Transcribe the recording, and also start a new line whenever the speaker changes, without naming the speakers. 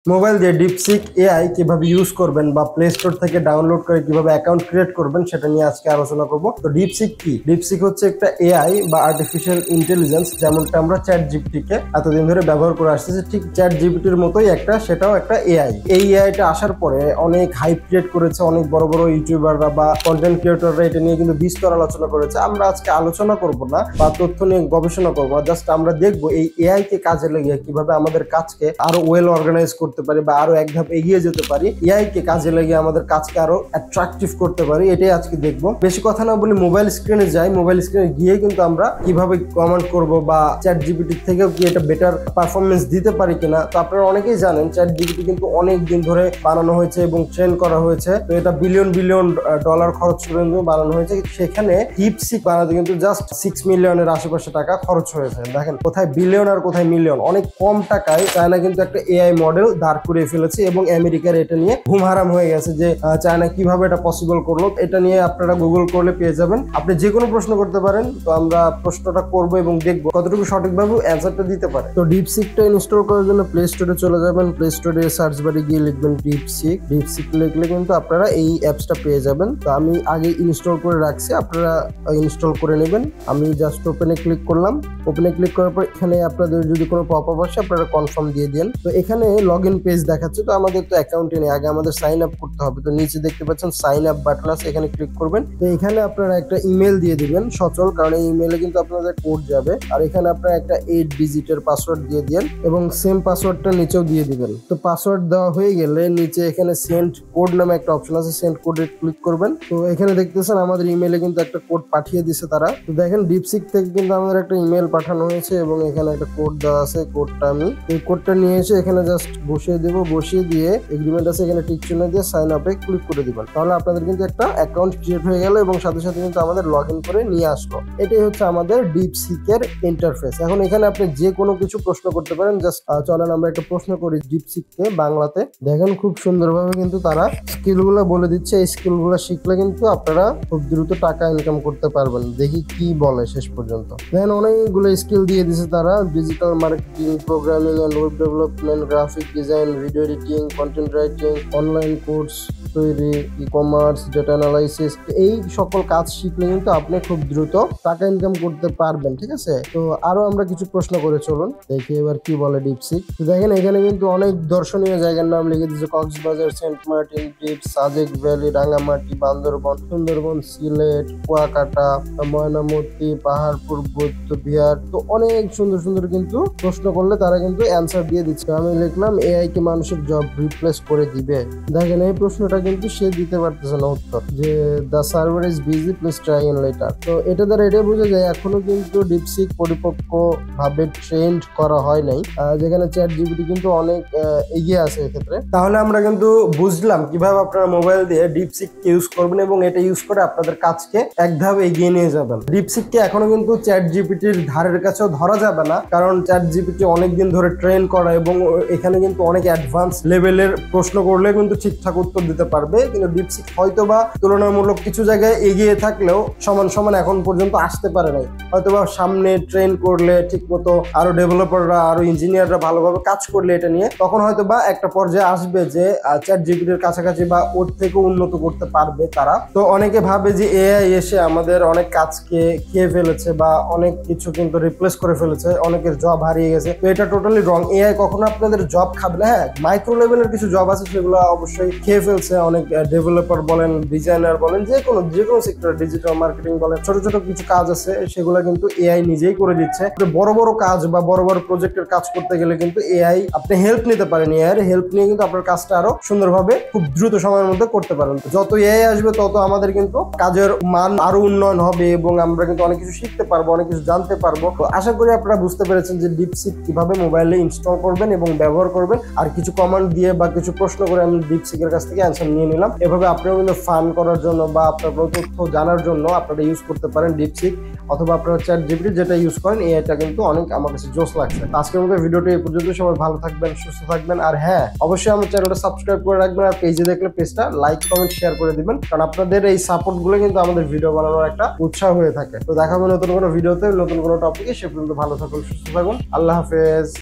Mobile দিয়ে DeepSeek AI কিভাবে use করবেন বা প্লে স্টোর থেকে ডাউনলোড করে কিভাবে অ্যাকাউন্ট ক্রিয়েট করবেন সেটা নিয়ে আজকে আলোচনা করব। তো ডিপসিক কি? ডিপসিক হচ্ছে একটা এআই বা আর্টিফিশিয়াল ইন্টেলিজেন্স, যেমনটা আমরা চ্যাট জিপিটি কে এতদিন ধরে ব্যবহার করে আসতেছি, ঠিক চ্যাট জিপিটির মতোই সেটাও একটা এআই। এই এআইটা আসার পরে অনেক হাইপ ক্রিয়েট করেছে, অনেক বড় বড় ইউটিউবাররা বা কন্টেন্ট ক্রিয়েটররা এটা নিয়ে কিন্তু বিস্তর আলোচনা করেছে। আমরা আজকে আলোচনা করব না বা তথ্য নিয়ে গবেষণা করবো না, জাস্ট আমরা দেখবো এই এআই কে কাজে লাগিয়ে কিভাবে আমাদের কাজকে আরো ওয়েল অর্গানাইজ করতে পারি বা আরো এক ধাপ এগিয়ে যেতে পারি, এআই কে কাজে লাগিয়ে আমাদের কাজকে আরো অ্যাট্রাকটিভ করতে পারি। এটাই আজকে দেখবো। বেশি কথা না বলি মোবাইল স্ক্রিনে যাই। মোবাইল স্ক্রিনে গিয়ে কিন্তু আমরা কিভাবে কমান্ড করব বা চ্যাট জিপিটি থেকেও কি এটা বেটার পারফরমেন্স দিতে পারি কিনা। তো আপনারা অনেকেই জানেন চ্যাট জিপিটি কিন্তু অনেক দিন ধরে বানানো হয়েছে এবং ট্রেন করা হয়েছে। তো এটা বিলিয়ন বিলিয়ন ডলার খরচ করে বানানো হয়েছে। সেখানে ডিপসিক বানাতে কিন্তু জাস্ট 6 মিলিয়নের আশেপাশে টাকা খরচ হয়েছে। দেখেন কোথায় বিলিয়ন আর কোথায় মিলিয়ন। অনেক কম টাকায় চায়না কিন্তু একটা এআই মডেল দাঁড় করিয়ে ফেলেছে এবং আমেরিকার এটা নিয়ে ঘুম হারাম হয়ে গেছে যে চায়না কিভাবে এটা পসিবল করলো। এটা নিয়ে আপনারা গুগল করলে পেয়ে যাবেন। আপনি যে কোনো প্রশ্ন করতে পারেন, তো আমরা প্রশ্নটা করবো এবং দেখবো কতটুকু সঠিকভাবে অ্যান্সারটা দিতে পারে। তো ডিপসিকটা ইনস্টল করার জন্য প্লে স্টোরে চলে যাবেন। প্লে স্টোরে সার্চ বারে গিয়ে লিখবেন ডিপসিক। ডিপসিক লিখলে কিন্তু আপনারা এই অ্যাপসটা পেয়ে যাবেন। তো আমি আগে ইনস্টল করে রাখছি, আপনারা ইনস্টল করে নেবেন। আমি জাস্ট ওপেনে ক্লিক করলাম। ওপেনে ক্লিক করার পর এখানে আপনাদের যদি কোনো পপ আপ আসে আপনারা কনফার্ম দিয়ে দেন। তো এখানে লগ ইন পেজ দেখাচ্ছে। তো আমাদের তো অ্যাকাউন্টে নেই, আগে আমাদের সাইন আপ করতে হবে। তো নিচে দেখতে পাচ্ছেন সাইন আপ বাটন আছে, এখানে ক্লিক করবেন। তো এখানে আপনারা একটা ইমেল দিয়ে দিবেন সচল, কারণ এই ইমেলে কিন্তু আপনাদের কোড যাবে। আর এখানে আপনারা একটা 8 ডিজিটের পাসওয়ার্ড দিয়ে দেন এবং সেম পাসওয়ার্ডটা নিচেও দিয়ে দিবেন। তো পাসওয়ার্ড দেওয়া হয়ে গেলে নিচে এখানে সেন্ড কোড নামে একটা অপশন আছে, সেন্ড কোডে ক্লিক করবেন। তো এখানে দেখতেছেন আমাদের ইমেলে কিন্তু একটা কোড পাঠিয়ে দিছে তারা। তো দেখেন ডিপসিক থেকে কিন্তু আমাদের একটা ইমেল পাঠানো হয়েছে এবং এখানে একটা কোড দেওয়া আছে। কোডটা আমি এই কোডটা নিয়ে এসে এখানে জাস্ট বসিয়ে দেব। বসিয়ে দিয়ে এগ্রিমেন্ট আছে এখানে টিক চিহ্ন দিয়ে সাইন আপে ক্লিক করে দিবেন। তাহলে আপনাদের কিন্তু একটা অ্যাকাউন্ট ক্রিয়েট হয়ে গেল এবং সাথে সাথে কিন্তু আমাদের লগ ইন করে নিয়ে আসলো। এটাই হচ্ছে আমাদের ডিপসিকের ইন্টারফেস। এখন এখানে আপনি যে কোনো কিছু প্রশ্ন করতে পারেন। জাস্ট চলেন আমরা একটা প্রশ্ন করি ডিপসিককে বাংলাতে। দেখেন খুব সুন্দরভাবে কিন্তু তারা স্কিলগুলো বলে দিচ্ছে। এই স্কিলগুলো শিখলে কিন্তু আপনারা খুব দ্রুত টাকা ইনকাম করতে পারবেন। দেখি কি বলে শেষ পর্যন্ত। দেখেন অনেকগুলো স্কিল দিয়ে দিছে তারা। Digital marketing, programming and web development, graphic design, video editing, content writing, online course তৈরি, ই কমার্স, ডেটা অ্যানালাইসিস। এই সকল কাজ শিখলে কিন্তু আপনি খুব দ্রুত টাকা ইনকাম করতে পারবেন। ঠিক আছে, তো আরো আমরা কিছু প্রশ্ন করে চলুন দেখি এবার কি বলে ডিপসিক। তো দেখেন এখানে কিন্তু অনেক দর্শনীয় জায়গার নাম লিখে দিচ্ছে। কক্সবাজার, সেন্ট মার্টিন দ্বীপ, সাজেক ভ্যালি, রাঙ্গামাটি, বান্দরবন, সুন্দরবন, সিলেট, কুয়াকাটা, ময়নামতি, পাহাড়পুর, বৌদ্ধ বিহার। তো অনেক সুন্দর সুন্দর কিন্তু প্রশ্ন করলে তারা কিন্তু অ্যান্সার দিয়ে দিচ্ছে। আমি লিখলাম এআই কি মানুষের জব রিপ্লেস করে দিবে। দেখেন এই প্রশ্নটা কিন্তু সে দিতে পারতেছে না উত্তর, যে the server is busy, please try in letter. তো এটা দ্বারা এটা বোঝা যায় এখনো কিন্তু ডিপসিক পরিপক্ক ভাবে ট্রেন্ড করা হয় নাই, যেখানে চ্যাট জিপিটি কিন্তু অনেক এগিয়ে আছে এক্ষেত্রে। তাহলে আমরা কিন্তু বুঝলাম কিভাবে আপনারা মোবাইল দিয়ে ডিপসিক ইউজ করবেন এবং এটা ইউজ করে আপনাদের কাজকে এক ধাপ এগিয়ে নিয়ে যাবেন। ডিপসিককে এখনো কিন্তু চ্যাট জিপিটির ধারের কাছেও ধরা যাবে না, কারণ চ্যাট জিপিটি অনেকদিন ধরে ট্রেন করা এবং এখানে কিন্তু অনেক অ্যাডভান্স লেভেলের প্রশ্ন করলে কিন্তু ঠিকঠাক উত্তর দিতে পারবে। কিন্তু ডিপসিক হয়তোবা তুলনামূলক কিছু জায়গায় এগিয়ে থাকলেও সমান সমান এখন পর্যন্ত আসতে পারে নাই। হয়তোবা সামনে ট্রেন করলে ঠিক মতো আরো ডেভেলপাররা, আরো ইঞ্জিনিয়াররা ভালোভাবে কাজ করলে এটা নিয়ে, তখন হয়তোবা একটা পর্যায়ে আসবে যে চ্যাট জিপিটির কাছাকাছি বা ওর থেকে উন্নত করতে পারবে তারা। তো অনেকে ভাবে যে এআই এসে আমাদের অনেক কাজকে খেয়ে ফেলেছে বা অনেক কিছু কিন্তু রিপ্লেস করে ফেলেছে, অনেকের জব হারিয়ে গেছে। তো এটা টোটালি রং। এআই কখনো আপনাদের জব খাবে না। হ্যাঁ, মাইক্রো লেভেলের কিছু জব আছে সেগুলো অবশ্যই খেয়ে ফেলছে। অনেক ডেভেলপার বলেন, ডিজাইনার বলেন, যে কোনো সেক্টর, ডিজিটাল মার্কেটিং বলেন, ছোট ছোট কিছু কাজ আছে সেগুলো কিন্তু এআই নিজেই করে দিচ্ছে। বড় বড় কাজ বা বড় বড় প্রজেক্টের কাজ করতে গেলে কিন্তু এআই আপনি হেল্প নিতে পারেন। এআই এর হেল্প নিয়ে কিন্তু আপনার কাজটা আরো সুন্দরভাবে খুব দ্রুত সময়ের মধ্যে করতে পারেন। যত এআই আসবে তত আমাদের কিন্তু কাজের মান আরো উন্নয়ন হবে এবং আমরা কিন্তু অনেক কিছু শিখতে পারবো, অনেক কিছু জানতে পারবো। তো আশা করি আপনারা বুঝতে পেরেছেন যে ডিপসিক কিভাবে মোবাইলে ইনস্টল করবেন এবং ব্যবহার করবেন। আর কিছু কমান্ড দিয়ে বা কিছু প্রশ্ন করে আমি ডিপসিকের কাছ থেকে অ্যান্সার নিয়ে নিলাম। এভাবে আপনারাও কিন্তু ফান করার জন্য বা আপনার তথ্য জানার জন্য আপনারা ইউজ করতে পারেন ডিপসিক, অথবা আপনারা চ্যাট জিপিটি যেটা ইউজ করেন। এটা কিন্তু অনেক আমার কাছে জোস লাগছে। আজকের মতো ভিডিওটি এই পর্যন্ত। সবাই ভালো থাকবেন, সুস্থ থাকবেন। আর হ্যাঁ, অবশ্যই আমার চ্যানেলটা সাবস্ক্রাইব করে রাখবেন। আর পেজে দেখলে পেজটা লাইক, কমেন্ট, শেয়ার করে দিবেন, কারণ আপনাদের এই সাপোর্ট গুলো কিন্তু আমাদের ভিডিও বানানোর একটা উৎসাহ হয়ে থাকে। তো দেখা হবে নতুন কোনো ভিডিওতে, নতুন কোনো টপিকে। সে পর্যন্ত ভালো থাকুন, সুস্থ থাকুন। আল্লাহ হাফেজ।